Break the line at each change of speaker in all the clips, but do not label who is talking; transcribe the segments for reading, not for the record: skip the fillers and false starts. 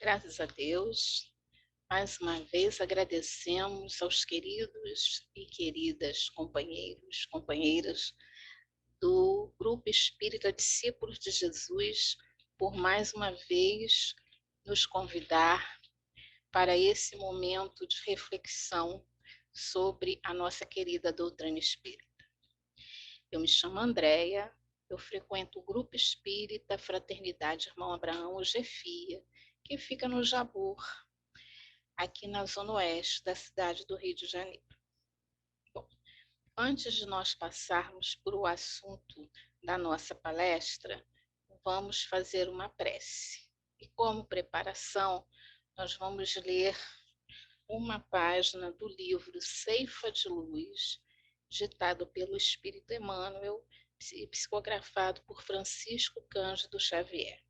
Graças a Deus, mais uma vez agradecemos aos queridos e queridas companheiras do Grupo Espírita Discípulos de Jesus por mais uma vez nos convidar para esse momento de reflexão sobre a nossa querida doutrina espírita. Eu me chamo Andréia, eu frequento o Grupo Espírita Fraternidade Irmão Abraão, o GEFIA, que fica no Jabur, aqui na zona oeste da cidade do Rio de Janeiro. Bom, antes de nós passarmos para o assunto da nossa palestra, vamos fazer uma prece. E como preparação, nós vamos ler uma página do livro Ceifa de Luz, ditado pelo Espírito Emmanuel e psicografado por Francisco Cândido Xavier.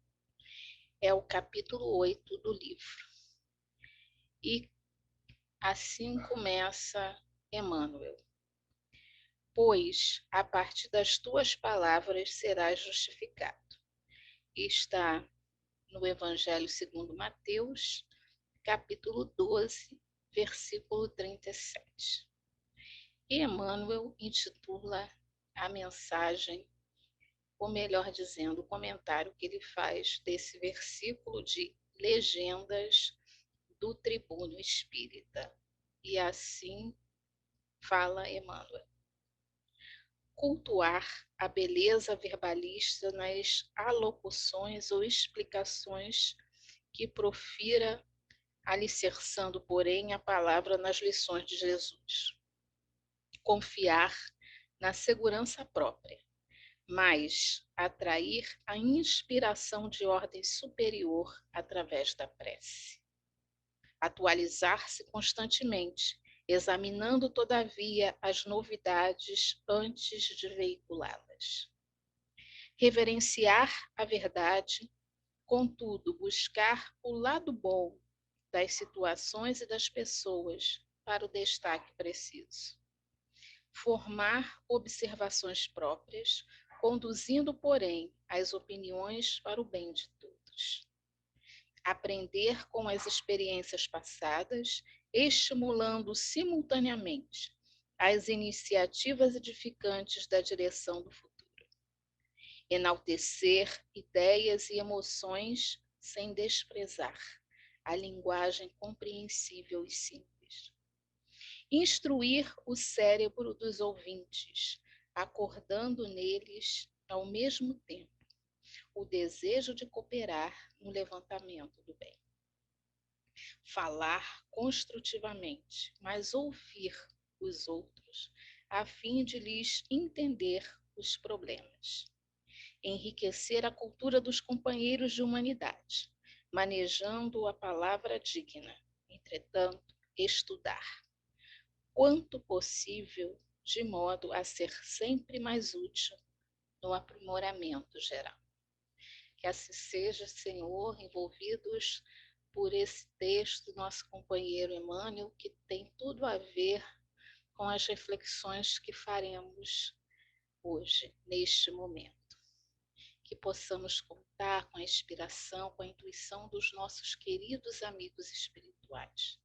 É o capítulo 8 do livro. E assim começa Emmanuel. Pois, a partir das tuas palavras serás justificado. E está no Evangelho segundo Mateus, capítulo 12, versículo 37. E Emmanuel intitula a mensagem, ou melhor dizendo, o comentário que ele faz desse versículo de Legendas do Tribuno Espírita. E assim fala Emmanuel. Cultuar a beleza verbalista nas alocuções ou explicações que profira, alicerçando, porém, a palavra nas lições de Jesus. Confiar na segurança própria, mas atrair a inspiração de ordem superior através da prece. Atualizar-se constantemente, examinando, todavia, as novidades antes de veiculá-las. Reverenciar a verdade, contudo, buscar o lado bom das situações e das pessoas para o destaque preciso. Formar observações próprias, conduzindo, porém, as opiniões para o bem de todos. Aprender com as experiências passadas, estimulando simultaneamente as iniciativas edificantes da direção do futuro. Enaltecer ideias e emoções sem desprezar a linguagem compreensível e simples. Instruir o cérebro dos ouvintes, acordando neles, ao mesmo tempo, o desejo de cooperar no levantamento do bem. Falar construtivamente, mas ouvir os outros, a fim de lhes entender os problemas. Enriquecer a cultura dos companheiros de humanidade, manejando a palavra digna, entretanto, estudar, quanto possível, de modo a ser sempre mais útil no aprimoramento geral. Que assim seja, Senhor, envolvidos por esse texto, nosso companheiro Emmanuel, que tem tudo a ver com as reflexões que faremos hoje, neste momento. Que possamos contar com a inspiração, com a intuição dos nossos queridos amigos espirituais,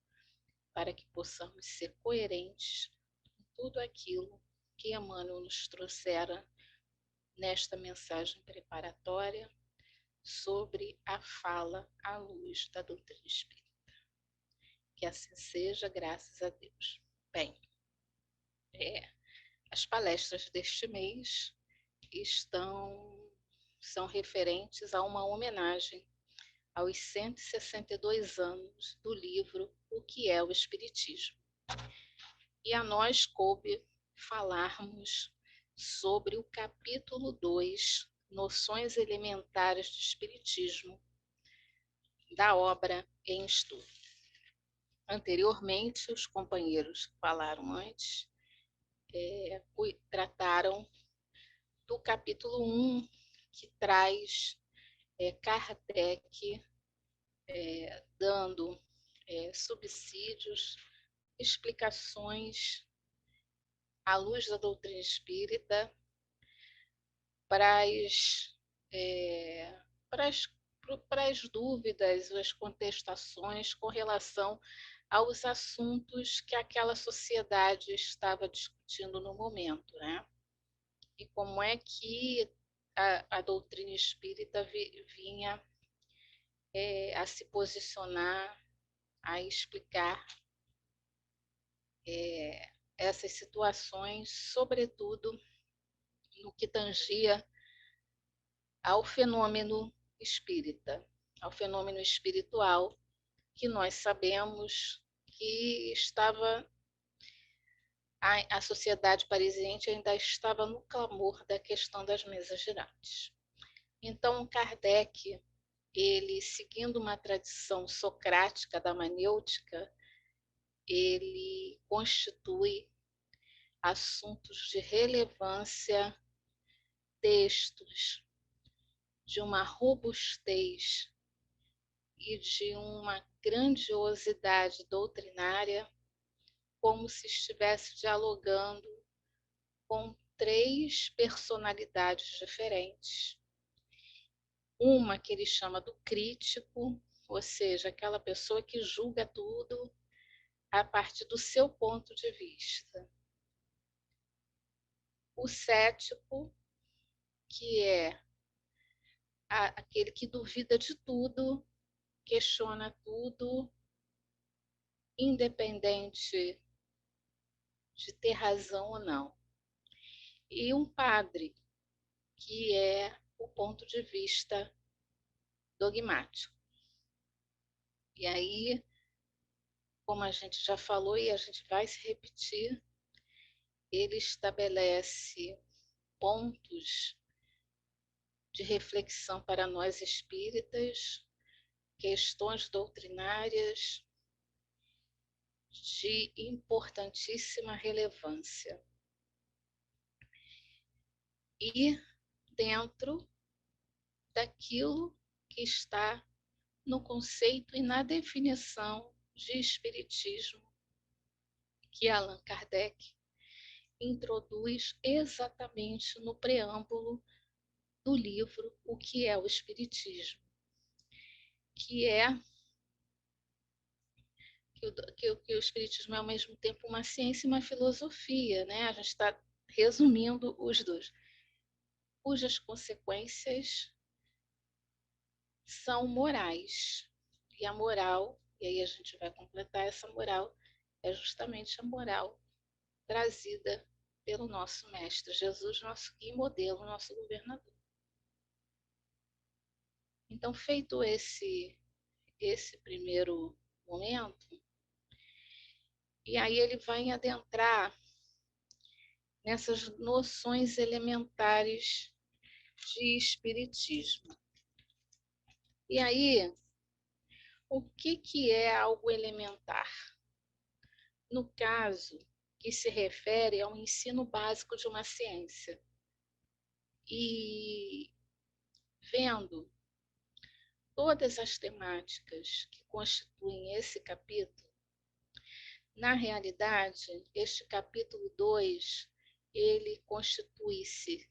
para que possamos ser coerentes com tudo aquilo que Emmanuel nos trouxera nesta mensagem preparatória sobre a fala à luz da doutrina espírita. Que assim seja, graças a Deus. Bem, as palestras deste mês são referentes a uma homenagem aos 162 anos do livro O que é o Espiritismo. E a nós coube falarmos sobre o capítulo 2, Noções Elementares do Espiritismo, da obra Em Estudo. Anteriormente, os companheiros que falaram antes trataram do capítulo 1, que traz Kardec dando subsídios, explicações à luz da doutrina espírita para para as dúvidas, as contestações com relação aos assuntos que aquela sociedade estava discutindo no momento, né? E como é que a doutrina espírita vinha a se posicionar, a explicar essas situações, sobretudo no que tangia ao fenômeno espírita, ao fenômeno espiritual, que nós sabemos que estava a sociedade parisiense ainda estava no clamor da questão das mesas girantes. Então, Kardec, ele, seguindo uma tradição socrática da manêutica, ele constitui assuntos de relevância, textos de uma robustez e de uma grandiosidade doutrinária, como se estivesse dialogando com três personalidades diferentes. Uma que ele chama do crítico, ou seja, aquela pessoa que julga tudo a partir do seu ponto de vista. O cético, que é aquele que duvida de tudo, questiona tudo, independente de ter razão ou não. E um padre, que é o ponto de vista dogmático. E aí, como a gente já falou e a gente vai se repetir, ele estabelece pontos de reflexão para nós espíritas, questões doutrinárias de importantíssima relevância. E dentro daquilo que está no conceito e na definição de espiritismo que Allan Kardec introduz exatamente no preâmbulo do livro O que é o Espiritismo, que é que o Espiritismo é ao mesmo tempo uma ciência e uma filosofia, né? A gente está resumindo os dois, cujas consequências são morais. E a moral, e aí a gente vai completar essa moral, é justamente a moral trazida pelo nosso Mestre Jesus, nosso guia e modelo, nosso governador. Então, feito esse primeiro momento, e aí ele vai adentrar nessas noções elementares de espiritismo. E aí, o que é algo elementar? No caso, que se refere ao ensino básico de uma ciência. E vendo todas as temáticas que constituem esse capítulo, na realidade, este capítulo 2, ele constitui-se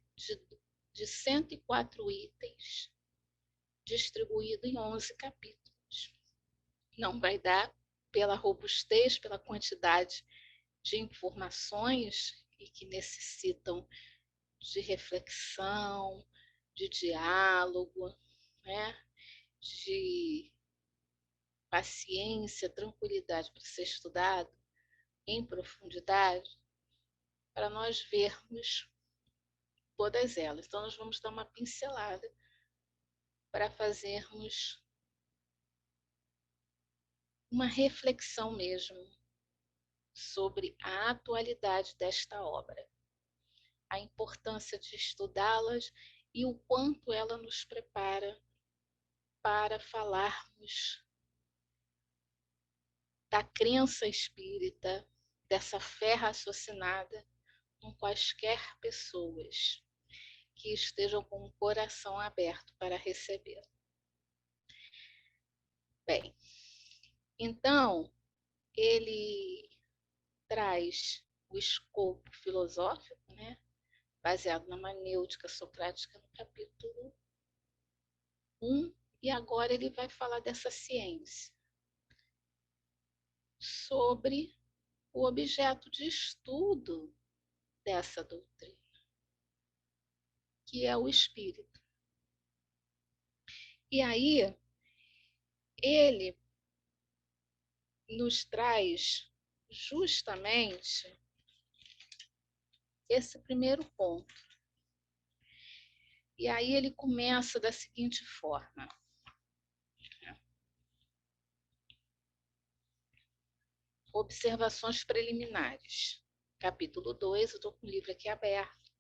de 104 itens, distribuído em 11 capítulos. Não vai dar pela robustez, pela quantidade de informações e que necessitam de reflexão, de diálogo, né? De paciência, tranquilidade para ser estudado em profundidade, para nós vermos todas elas. Então, nós vamos dar uma pincelada para fazermos uma reflexão mesmo sobre a atualidade desta obra, a importância de estudá-las e o quanto ela nos prepara para falarmos da crença espírita, dessa fé raciocinada com quaisquer pessoas que estejam com o coração aberto para receber. Bem, então, ele traz o escopo filosófico, né, baseado na manêutica socrática, no capítulo 1 E agora ele vai falar dessa ciência, sobre o objeto de estudo dessa doutrina, que é o espírito. E aí ele nos traz justamente esse primeiro ponto. E aí ele começa da seguinte forma: observações preliminares. Capítulo 2, eu estou com o livro aqui aberto.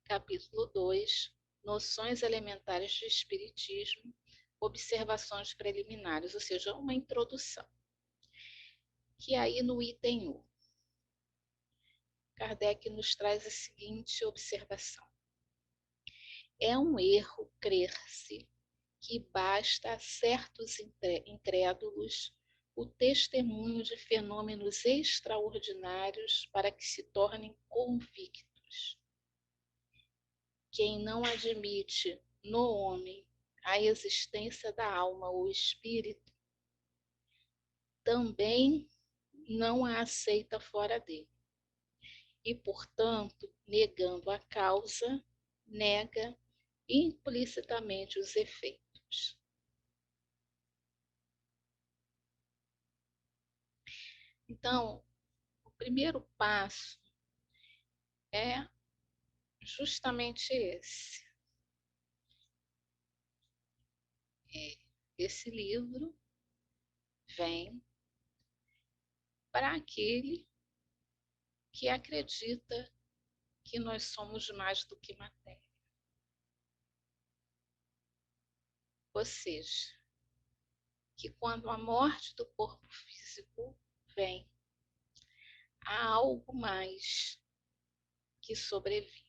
Capítulo 2, noções elementares de espiritismo, observações preliminares, ou seja, uma introdução. Que aí no item 1, Kardec nos traz a seguinte observação: é um erro crer-se que basta a certos incrédulos o testemunho de fenômenos extraordinários para que se tornem convictos. Quem não admite no homem a existência da alma ou espírito, também não a aceita fora dele. E, portanto, negando a causa, nega implicitamente os efeitos. Então, o primeiro passo é justamente esse. Esse livro vem para aquele que acredita que nós somos mais do que matéria. Ou seja, que quando a morte do corpo físico vem, há algo mais que sobrevive,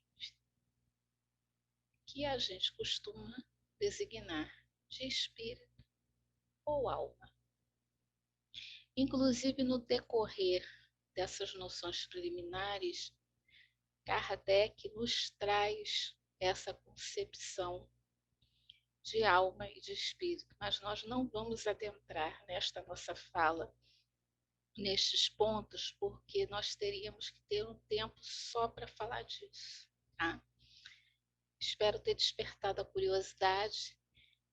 que a gente costuma designar de espírito ou alma. Inclusive, no decorrer dessas noções preliminares, Kardec nos traz essa concepção de alma e de espírito, mas nós não vamos adentrar nesta nossa fala nestes pontos, porque nós teríamos que ter um tempo só para falar disso. Tá? Espero ter despertado a curiosidade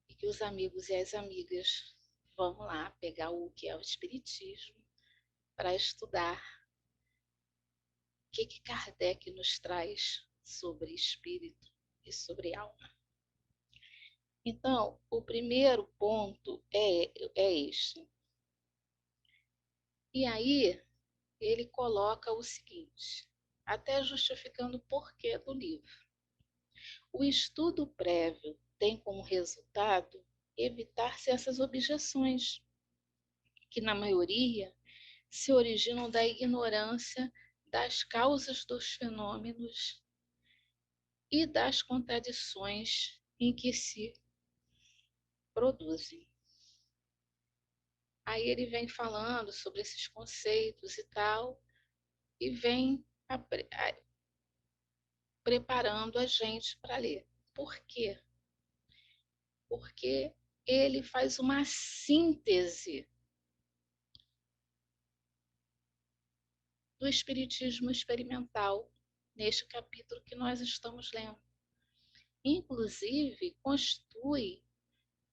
e que os amigos e as amigas vão lá pegar o que é o Espiritismo para estudar o que Kardec nos traz sobre espírito e sobre alma. Então, o primeiro ponto é este. E aí, ele coloca o seguinte, até justificando o porquê do livro. O estudo prévio tem como resultado evitar-se essas objeções, que na maioria se originam da ignorância das causas dos fenômenos e das contradições em que se produzem. Aí ele vem falando sobre esses conceitos e tal, e vem preparando a gente para ler. Por quê? Porque ele faz uma síntese do espiritismo experimental neste capítulo que nós estamos lendo. Inclusive, constitui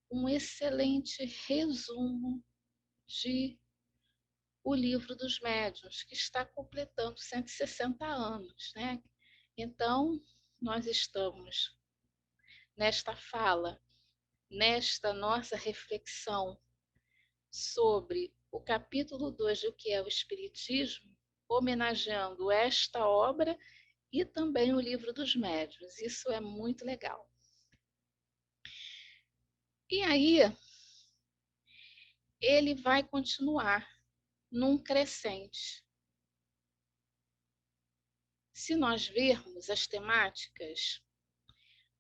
um excelente resumo de O Livro dos Médiuns, que está completando 160 anos, né? Então, nós estamos nesta fala, nesta nossa reflexão sobre o capítulo 2 do que é o Espiritismo, homenageando esta obra e também o Livro dos Médiuns. Isso é muito legal. E aí, ele vai continuar num crescente. Se nós vermos as temáticas,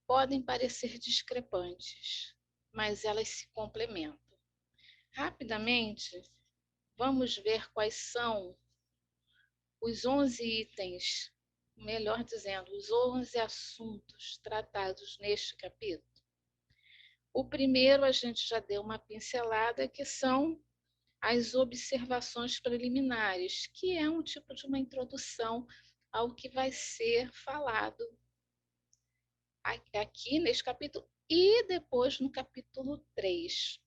podem parecer discrepantes, mas elas se complementam. Rapidamente, vamos ver quais são os 11 itens, melhor dizendo, os 11 assuntos tratados neste capítulo. O primeiro a gente já deu uma pincelada, que são as observações preliminares, que é um tipo de uma introdução ao que vai ser falado aqui nesse capítulo e depois no capítulo 3.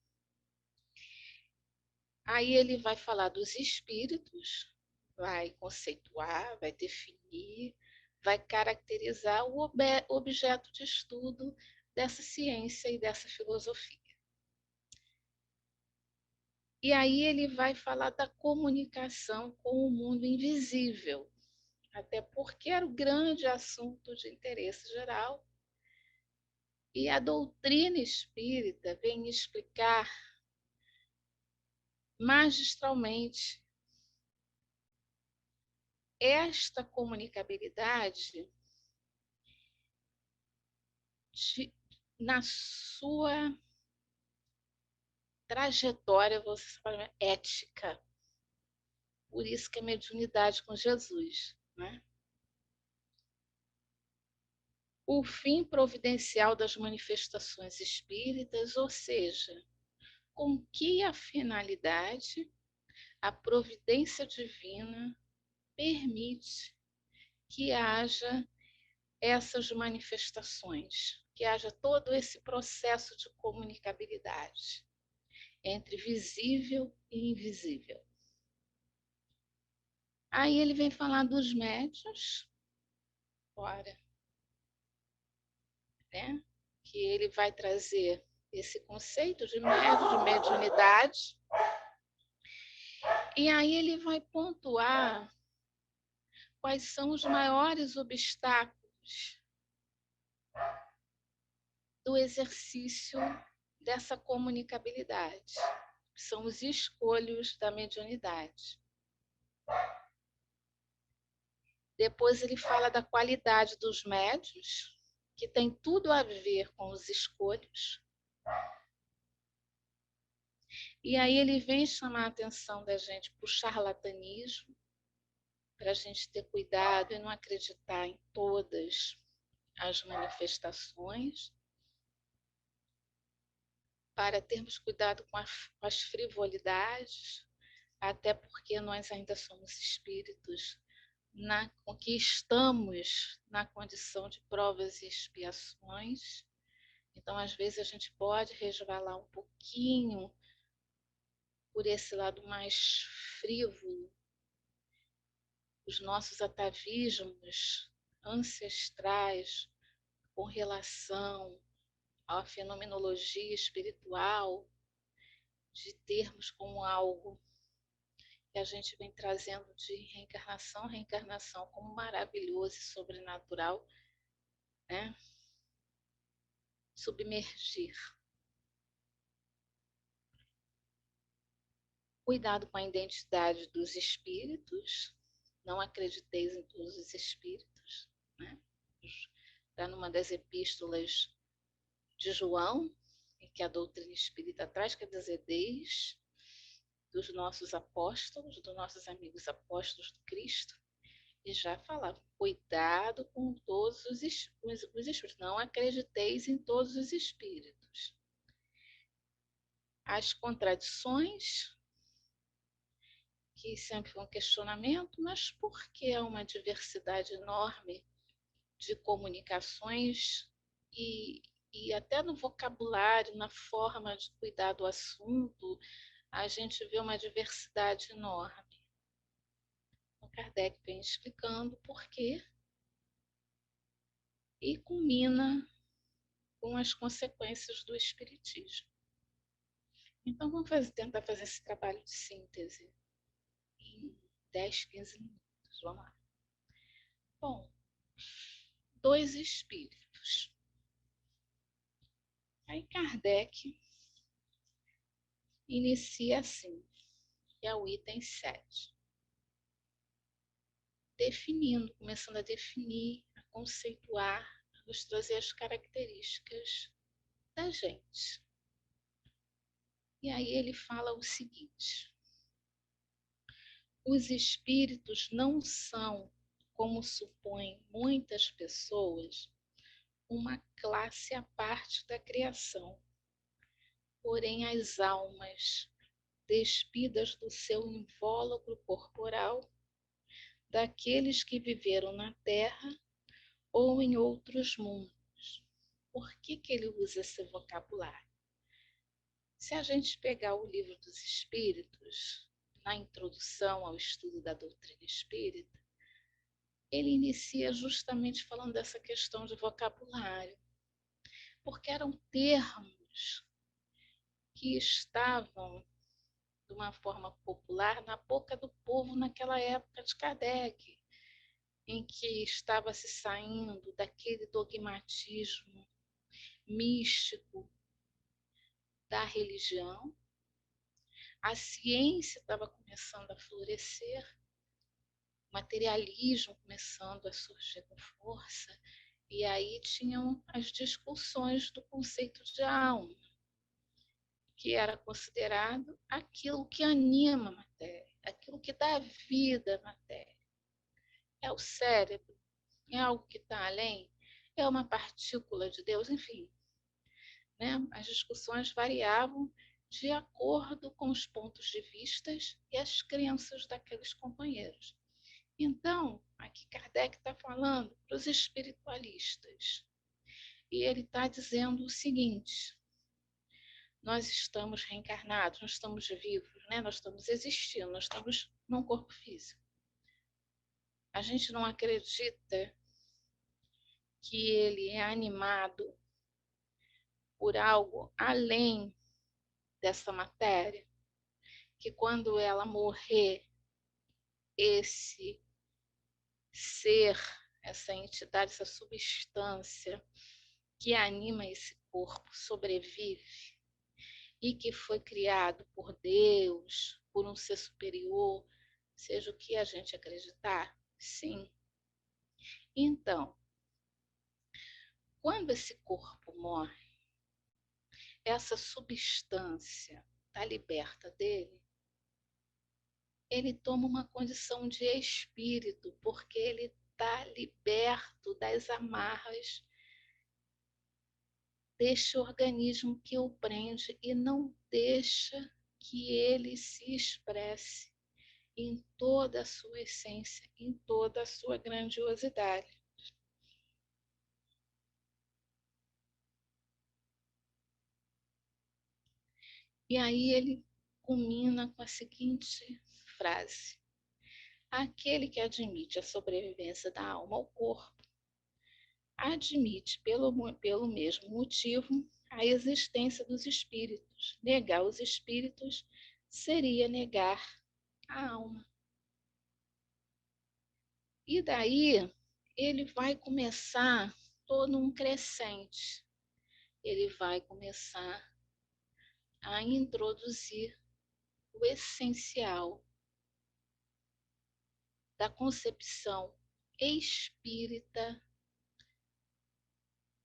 Aí ele vai falar dos espíritos, vai conceituar, vai definir, vai caracterizar o objeto de estudo dessa ciência e dessa filosofia. E aí ele vai falar da comunicação com o mundo invisível, até porque era o grande assunto de interesse geral. E a doutrina espírita vem explicar magistralmente esta comunicabilidade na sua trajetória, você fala, ética. Por isso que é mediunidade com Jesus, né? O fim providencial das manifestações espíritas, ou seja, com que a finalidade a providência divina permite que haja essas manifestações, que haja todo esse processo de comunicabilidade entre visível e invisível. Aí ele vem falar dos médiuns, ora, né? Que ele vai trazer esse conceito de médium, de mediunidade, e aí ele vai pontuar quais são os maiores obstáculos do exercício dessa comunicabilidade, que são os escolhos da mediunidade. Depois ele fala da qualidade dos médiuns, que tem tudo a ver com os escolhos. E aí ele vem chamar a atenção da gente para o charlatanismo, para a gente ter cuidado e não acreditar em todas as manifestações, para termos cuidado com as frivolidades, até porque nós ainda somos espíritos que estamos na condição de provas e expiações. Então, às vezes, a gente pode resvalar um pouquinho por esse lado mais frívolo. Os nossos atavismos ancestrais com relação à fenomenologia espiritual, de termos como algo que a gente vem trazendo de reencarnação como maravilhoso e sobrenatural, né? Submergir. Cuidado com a identidade dos espíritos, não acrediteis em todos os espíritos, né? Está numa das epístolas de João, em que a doutrina espírita traz, quer dizer, desde dos nossos apóstolos, dos nossos amigos apóstolos de Cristo, e já falava, cuidado com todos os espíritos, não acrediteis em todos os espíritos. As contradições, que sempre foi um questionamento, mas por que há uma diversidade enorme de comunicações e até no vocabulário, na forma de cuidar do assunto, a gente vê uma diversidade enorme. O Kardec vem explicando por quê e culmina com as consequências do espiritismo. Então, vamos tentar fazer esse trabalho de síntese em 10, 15 minutos. Vamos lá. Bom, dois espíritos. Aí Kardec inicia assim, que é o item 7. Definindo, começando a definir, a conceituar, a nos trazer as características da gente. E aí ele fala o seguinte: os espíritos não são, como supõem muitas pessoas, uma classe à parte da criação. porém as almas, despidas do seu invólucro corporal, daqueles que viveram na Terra ou em outros mundos. Por que ele usa esse vocabulário? Se a gente pegar o Livro dos Espíritos, na introdução ao estudo da doutrina espírita, ele inicia justamente falando dessa questão de vocabulário, porque eram termos que estavam, de uma forma popular, na boca do povo naquela época de Kardec, em que estava se saindo daquele dogmatismo místico da religião, a ciência estava começando a florescer, o materialismo começando a surgir com força, e aí tinham as discussões do conceito de alma, que era considerado aquilo que anima a matéria, aquilo que dá vida à matéria. É o cérebro, é algo que está além, é uma partícula de Deus, enfim. Né? As discussões variavam de acordo com os pontos de vista e as crenças daqueles companheiros. Então, aqui Kardec está falando para os espiritualistas, e ele está dizendo o seguinte: nós estamos reencarnados, nós estamos vivos, né? Nós estamos existindo, nós estamos num corpo físico. A gente não acredita que ele é animado por algo além dessa matéria, que quando ela morrer, esse ser, essa entidade, essa substância que anima esse corpo sobrevive e que foi criado por Deus, por um ser superior, seja o que a gente acreditar, sim. Então, quando esse corpo morre, essa substância está liberta dele, ele toma uma condição de espírito, porque ele está liberto das amarras deste organismo que o prende e não deixa que ele se expresse em toda a sua essência, em toda a sua grandiosidade. E aí ele culmina com a seguinte frase: aquele que admite a sobrevivência da alma ao corpo, admite pelo mesmo motivo a existência dos espíritos. Negar os espíritos seria negar a alma. E daí ele vai começar todo um crescente. Ele vai começar a introduzir o essencial da concepção espírita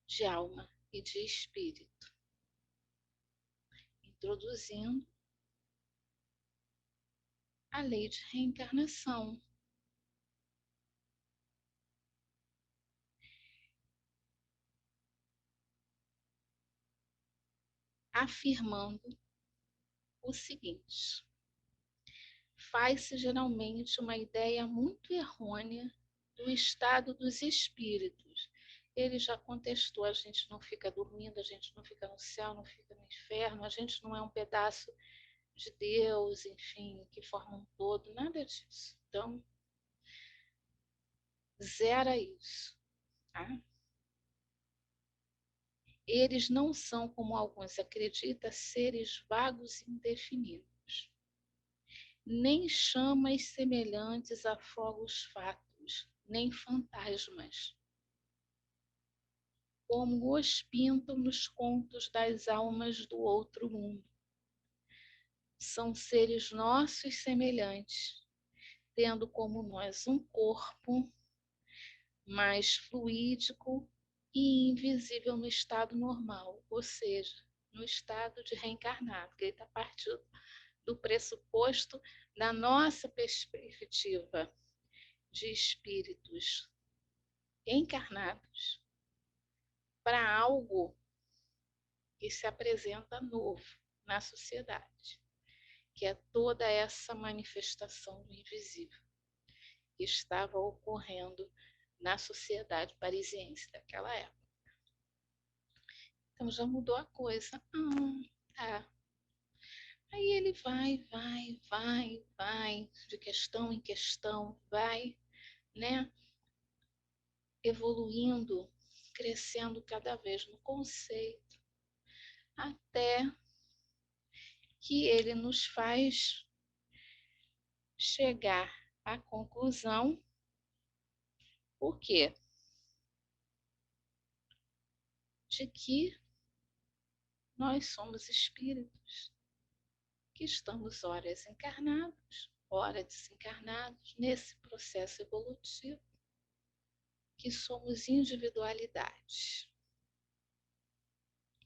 de alma e de espírito, introduzindo a lei de reencarnação. Afirmando o seguinte: faz-se geralmente uma ideia muito errônea do estado dos espíritos. Ele já contestou: a gente não fica dormindo, a gente não fica no céu, não fica no inferno, a gente não é um pedaço de Deus, enfim, que forma um todo, nada disso. Então, zera isso. Tá? Eles não são, como alguns acreditam, seres vagos e indefinidos, nem chamas semelhantes a fogos fatos, nem fantasmas, como os pintam nos contos das almas do outro mundo. São seres nossos semelhantes, tendo como nós um corpo mais fluídico e invisível no estado normal, ou seja, no estado de reencarnado, que ele está partindo do pressuposto da nossa perspectiva de espíritos encarnados para algo que se apresenta novo. na sociedade, que é toda essa manifestação do invisível que estava ocorrendo na sociedade parisiense daquela época. Então já mudou a coisa. Tá. Aí ele vai, de questão em questão, vai, né, evoluindo, crescendo cada vez no conceito, até que ele nos faz chegar à conclusão, o quê? De que nós somos espíritos, que estamos horas encarnados, ora desencarnados, nesse processo evolutivo, que somos individualidades.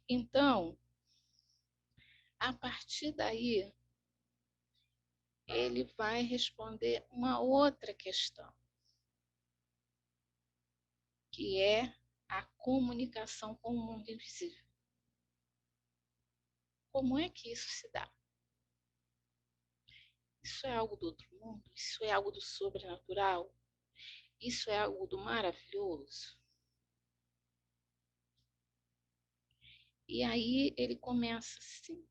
Então, a partir daí, ele vai responder uma outra questão, que é a comunicação com o mundo invisível. Como é que isso se dá? Isso é algo do outro mundo? Isso é algo do sobrenatural? Isso é algo do maravilhoso? E aí ele começa assim.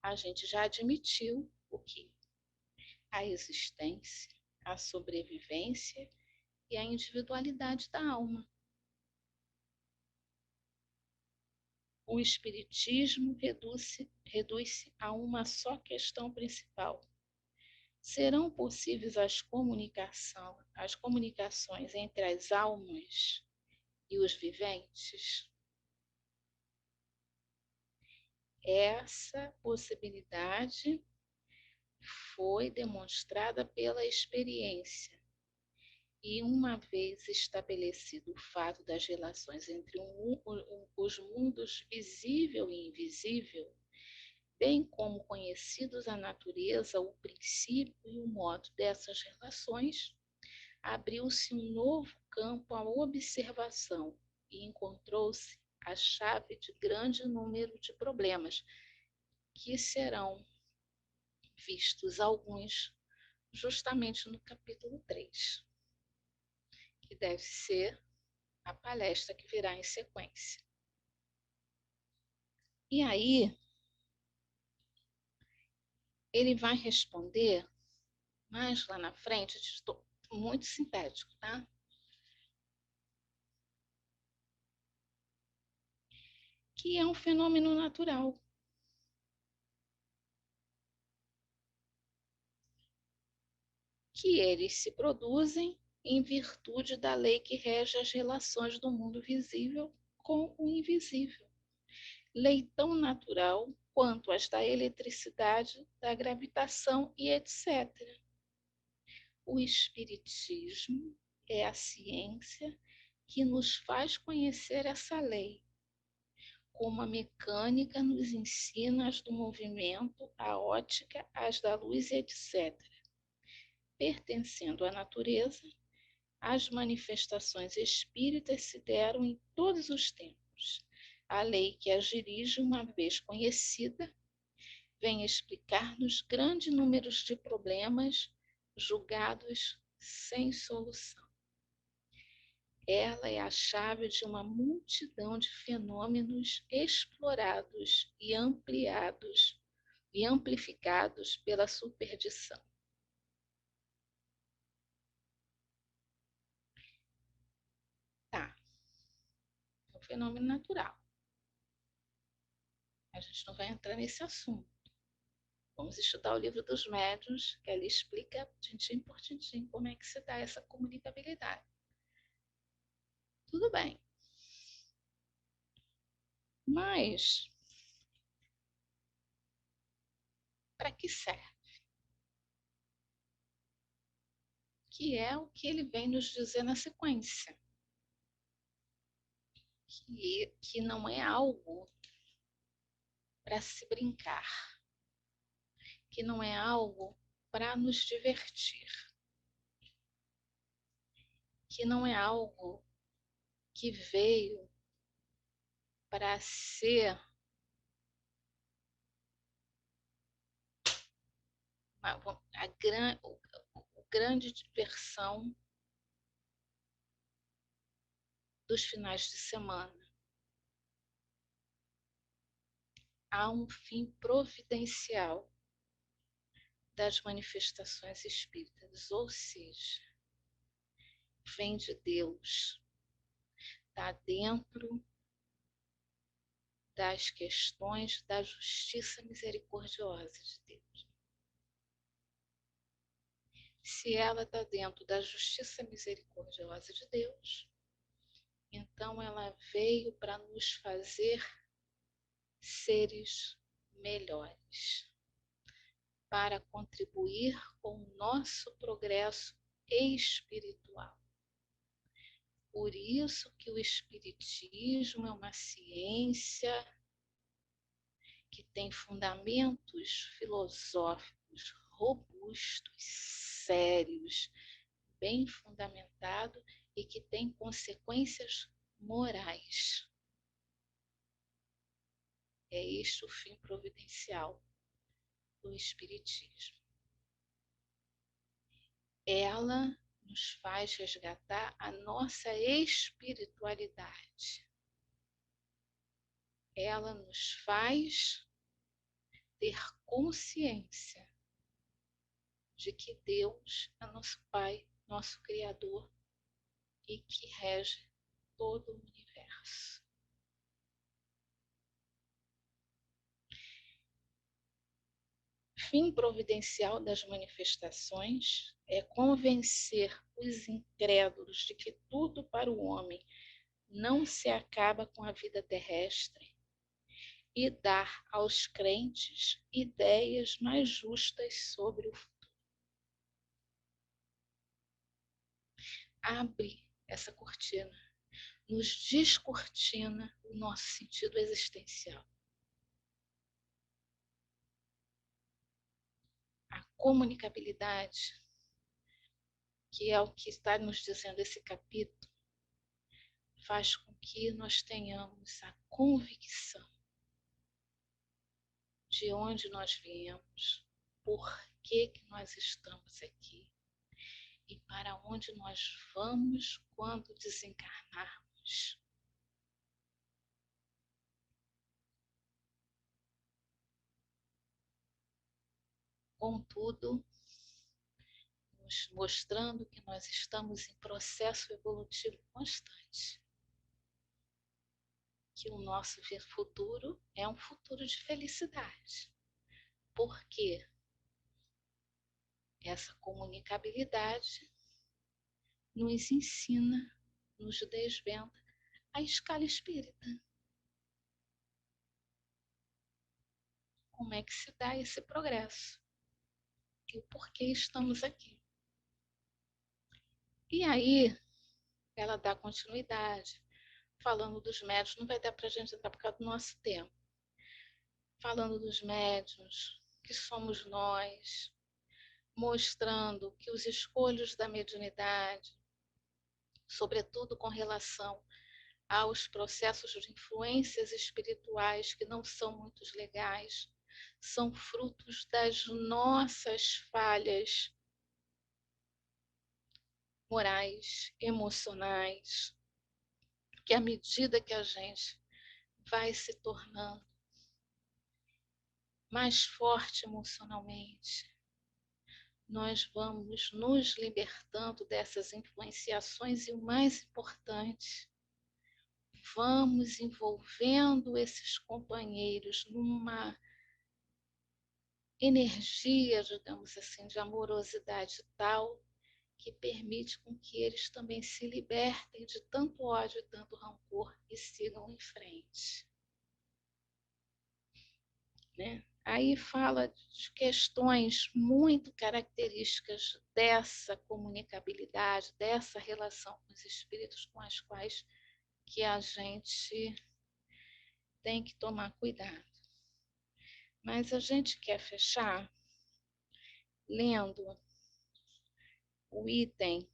A gente já admitiu o que? A existência, a sobrevivência e a individualidade da alma. O espiritismo reduz-se a uma só questão principal. Serão possíveis as comunicações entre as almas e os viventes? Essa possibilidade foi demonstrada pela experiência. E uma vez estabelecido o fato das relações entre os mundos visível e invisível, bem como conhecidos a natureza, o princípio e o modo dessas relações, abriu-se um novo campo à observação e encontrou-se a chave de grande número de problemas, que serão vistos alguns justamente no capítulo 3, que deve ser a palestra que virá em sequência. E aí, ele vai responder mais lá na frente, estou muito sintético, tá? Que é um fenômeno natural. Que eles se produzem em virtude da lei que rege as relações do mundo visível com o invisível. Lei tão natural quanto as da eletricidade, da gravitação e etc. O Espiritismo é a ciência que nos faz conhecer essa lei, como a mecânica nos ensina as do movimento, a ótica, as da luz, etc. Pertencendo à natureza, as manifestações espíritas se deram em todos os tempos. A lei que as dirige, uma vez conhecida, vem explicar-nos grande número de problemas julgados sem solução. Ela é a chave de uma multidão de fenômenos explorados e ampliados e amplificados pela superstição. Tá, é um fenômeno natural. A gente não vai entrar nesse assunto. Vamos estudar o livro dos médiuns, que ele explica tintim por tintim como é que se dá essa comunicabilidade. Tudo bem. Mas, para que serve? Que é o que ele vem nos dizer na sequência. Que não é algo para se brincar, que não é algo para nos divertir, que não é algo que veio para ser grande diversão dos finais de semana. Há um fim providencial das manifestações espíritas, ou seja, vem de Deus, está dentro das questões da justiça misericordiosa de Deus. Se ela está dentro da justiça misericordiosa de Deus, então ela veio para nos fazer seres melhores, para contribuir com o nosso progresso espiritual. Por isso que o Espiritismo é uma ciência que tem fundamentos filosóficos robustos, sérios, bem fundamentados e que tem consequências morais. É este o fim providencial do Espiritismo. Ela nos faz resgatar a nossa espiritualidade. Ela nos faz ter consciência de que Deus é nosso Pai, nosso Criador e que rege todo o universo. Fim providencial das manifestações é convencer os incrédulos de que tudo para o homem não se acaba com a vida terrestre e dar aos crentes ideias mais justas sobre o futuro. Abre essa cortina, nos descortina o nosso sentido existencial. A comunicabilidade, que é o que está nos dizendo esse capítulo, faz com que nós tenhamos a convicção de onde nós viemos, por que nós estamos aqui e para onde nós vamos quando desencarnarmos. Contudo, nos mostrando que nós estamos em processo evolutivo constante, que o nosso futuro é um futuro de felicidade, porque essa comunicabilidade nos ensina, nos desvenda a escala espírita. Como é que se dá esse progresso e o porquê estamos aqui. E aí, ela dá continuidade, falando dos médiuns, não vai dar para a gente entrar por causa do nosso tempo, falando dos médiuns, que somos nós, mostrando que os escolhos da mediunidade, sobretudo com relação aos processos de influências espirituais que não são muito legais, são frutos das nossas falhas morais, emocionais, que à medida que a gente vai se tornando mais forte emocionalmente, nós vamos nos libertando dessas influenciações e o mais importante, vamos envolvendo esses companheiros numa energia, digamos assim, de amorosidade tal que permite com que eles também se libertem de tanto ódio e tanto rancor e sigam em frente. Né? Aí fala de questões muito características dessa comunicabilidade, dessa relação com os espíritos com as quais que a gente tem que tomar cuidado. Mas a gente quer fechar lendo o item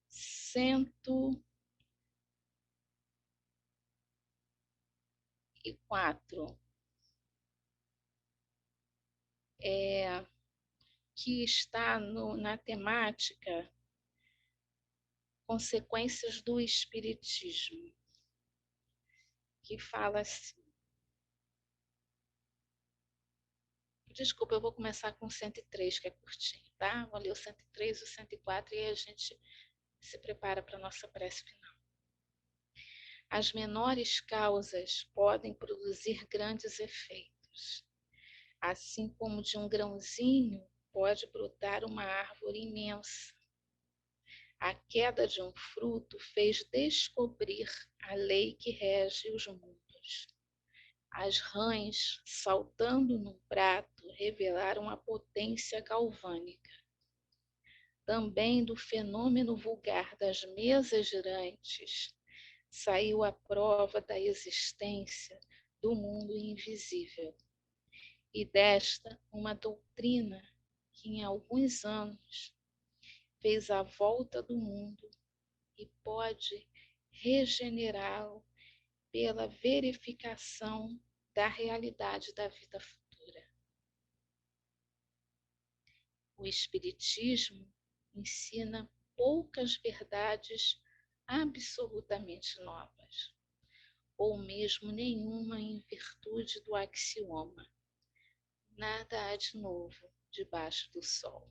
104. que está na temática Consequências do Espiritismo, que fala assim. Desculpa, eu vou começar com o 103, que é curtinho, tá? Vou ler o 103 e o 104 e aí a gente se prepara para a nossa prece final. As menores causas podem produzir grandes efeitos. Assim como de um grãozinho pode brotar uma árvore imensa. A queda de um fruto fez descobrir a lei que rege os mundos. As rãs, saltando num prato, revelaram a potência galvânica. Também do fenômeno vulgar das mesas girantes saiu a prova da existência do mundo invisível. E desta, uma doutrina que em alguns anos fez a volta do mundo e pode regenerá-lo pela verificação da realidade da vida futura. O Espiritismo ensina poucas verdades absolutamente novas, ou mesmo nenhuma em virtude do axioma: nada há de novo debaixo do sol.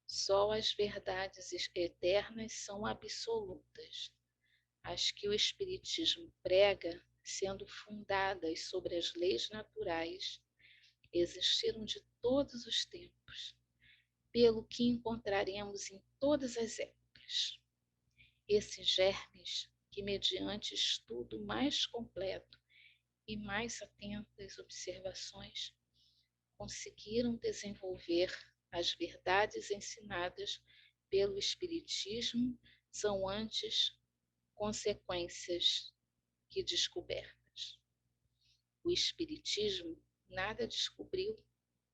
Só as verdades eternas são absolutas. As que o Espiritismo prega, sendo fundadas sobre as leis naturais, existiram de todos os tempos, pelo que encontraremos em todas as épocas. Esses germes que, mediante estudo mais completo e mais atentas observações, conseguiram desenvolver as verdades ensinadas pelo Espiritismo, são antes consequências que descobertas. O Espiritismo nada descobriu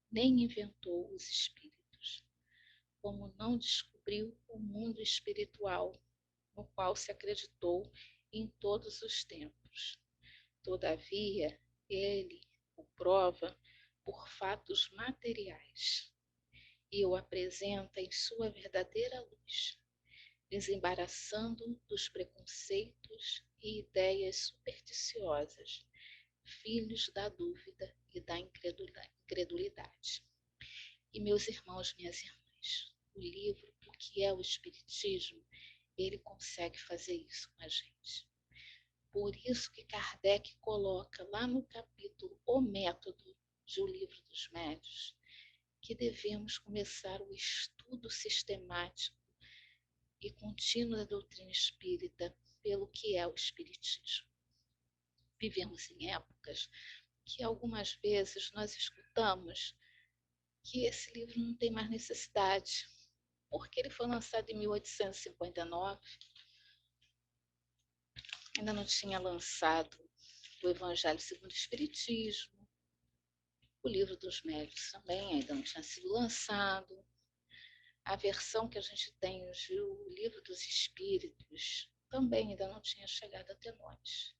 nem inventou os espíritos, como não descobriu o mundo espiritual, no qual se acreditou em todos os tempos. Todavia, ele o prova por fatos materiais e o apresenta em sua verdadeira luz, desembaraçando dos preconceitos e ideias supersticiosas, filhos da dúvida e da incredulidade. E meus irmãos, minhas irmãs, o livro O que é o Espiritismo, ele consegue fazer isso com a gente. Por isso que Kardec coloca lá no capítulo O Método de O Livro dos Médiuns, que devemos começar o estudo sistemático e contínuo da doutrina espírita pelo que é o Espiritismo. Vivemos em épocas que algumas vezes nós escutamos que esse livro não tem mais necessidade, porque ele foi lançado em 1859, ainda não tinha lançado o Evangelho segundo o Espiritismo, o Livro dos Médiuns também ainda não tinha sido lançado, a versão que a gente tem hoje, o Livro dos Espíritos, também ainda não tinha chegado até nós.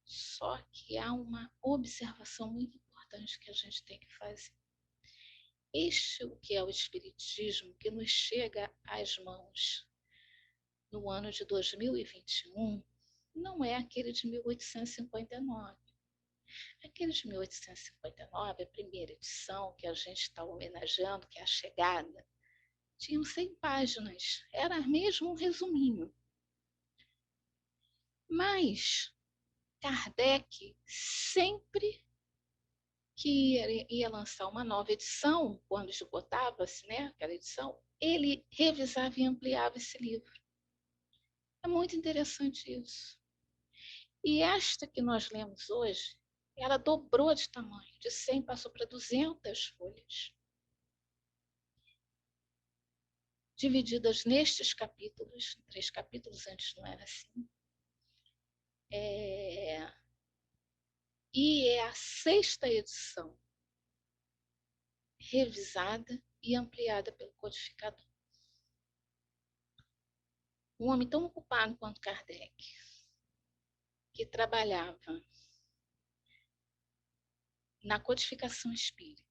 Só que há uma observação muito importante que a gente tem que fazer. Este, o que é o Espiritismo, que nos chega às mãos no ano de 2021, não é aquele de 1859. Aquele de 1859, a primeira edição, que a gente está homenageando, que é a Chegada, tinham 100 páginas, era mesmo um resuminho. Mas Kardec sempre que ia lançar uma nova edição, quando esgotava-se, né, aquela edição, ele revisava e ampliava esse livro. É muito interessante isso. E esta que nós lemos hoje, ela dobrou de tamanho, de 100 passou para 200 folhas. Divididas nestes capítulos, 3 capítulos, antes não era assim. E é a 6ª edição, revisada e ampliada pelo codificador. Um homem tão ocupado quanto Kardec, que trabalhava na codificação espírita,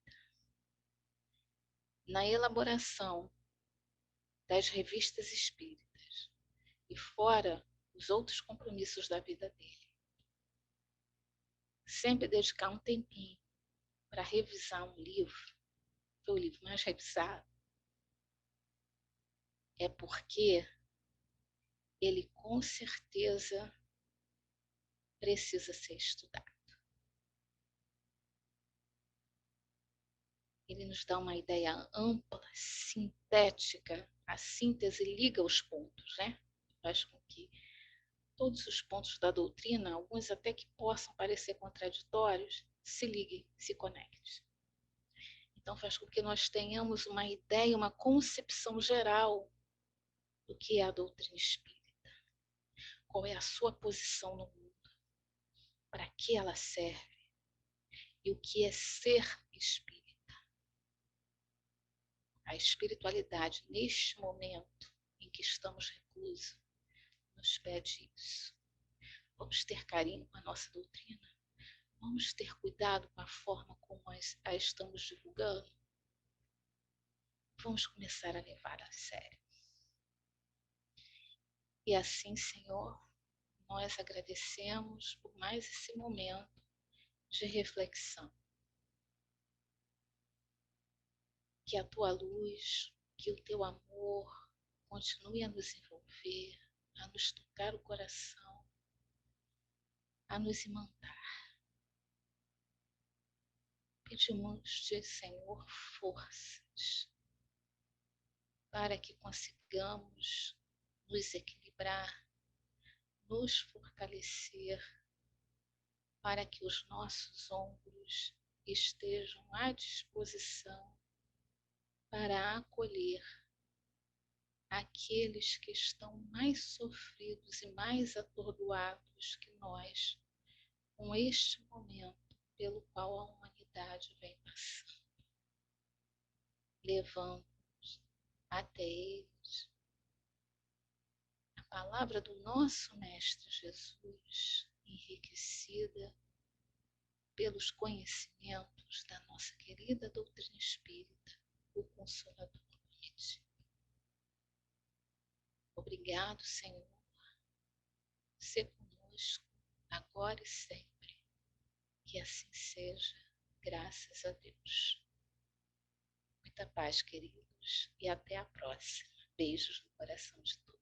na elaboração das revistas espíritas e fora os outros compromissos da vida dele, sempre dedicar um tempinho para revisar um livro, foi o livro mais revisado, é porque ele com certeza precisa ser estudado. Ele nos dá uma ideia ampla, sintética, a síntese liga os pontos, né? Faz com que todos os pontos da doutrina, alguns até que possam parecer contraditórios, se liguem, se conectem. Então faz com que nós tenhamos uma ideia, uma concepção geral do que é a doutrina espírita, qual é a sua posição no mundo, para que ela serve e o que é ser espírita. A espiritualidade, neste momento em que estamos reclusos, nos pede isso. Vamos ter carinho com a nossa doutrina? Vamos ter cuidado com a forma como a estamos divulgando? Vamos começar a levar a sério. E assim, Senhor, nós agradecemos por mais esse momento de reflexão. Que a tua luz, que o teu amor continue a nos envolver, a nos tocar o coração, a nos imantar. Pedimos-te, Senhor, forças para que consigamos nos equilibrar, nos fortalecer, para que os nossos ombros estejam à disposição para acolher aqueles que estão mais sofridos e mais atordoados que nós, com este momento pelo qual a humanidade vem passando, levando-nos até eles a palavra do nosso Mestre Jesus, enriquecida pelos conhecimentos da nossa querida doutrina espírita, o Consolador prometido. Obrigado, Senhor, se conosco, agora e sempre. Que assim seja, graças a Deus. Muita paz, queridos, e até a próxima. Beijos no coração de todos.